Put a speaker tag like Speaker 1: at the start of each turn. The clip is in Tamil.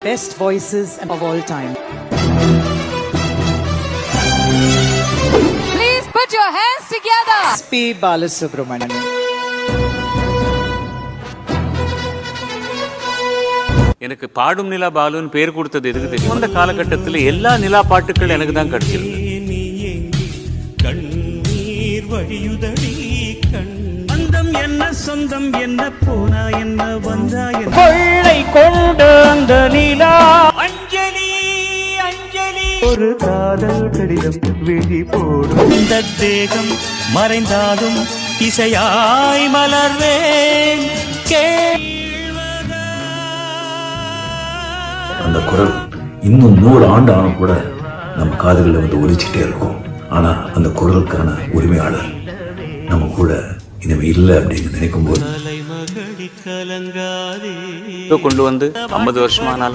Speaker 1: Best voices of all time.
Speaker 2: Please put your hands together.
Speaker 1: S.P. Balasubramanian.
Speaker 3: எனக்கு பாடும் நிலா பாலுன்னு பேர் கொடுத்தது எதுக்கு தெரியும்? அந்த காலகட்டத்தில் எல்லா நிலா பாட்டுகள் எனக்கு தான் கிடைச்சிருக்கு.
Speaker 4: கண்ணீர் வழியுதடி அந்தம் என்ன சொந்தம் என்ன போனா என்ன வந்தா என்ன கொள்ளை கொண்ட அந்த நிலா அஞ்சலி அஞ்சலி ஒரு காதல் கடிதம் விழி போடும் இந்த தேகம் மறைந்தாலும் இசையாய் மலர்வேன்
Speaker 5: அந்த குரல் இன்னும் 100 ஆண்டு ஆனும் கூட நம்ம காதுகளில் வந்து ஒலிச்சுட்டே இருக்கும். ஆனா அந்த குரலுக்கான உரிமையாளர் நம்ம கூட இனிமே இல்லை அப்படின்னு நினைக்கும் போது
Speaker 3: கொண்டு வந்து 50 வருஷமானாலும்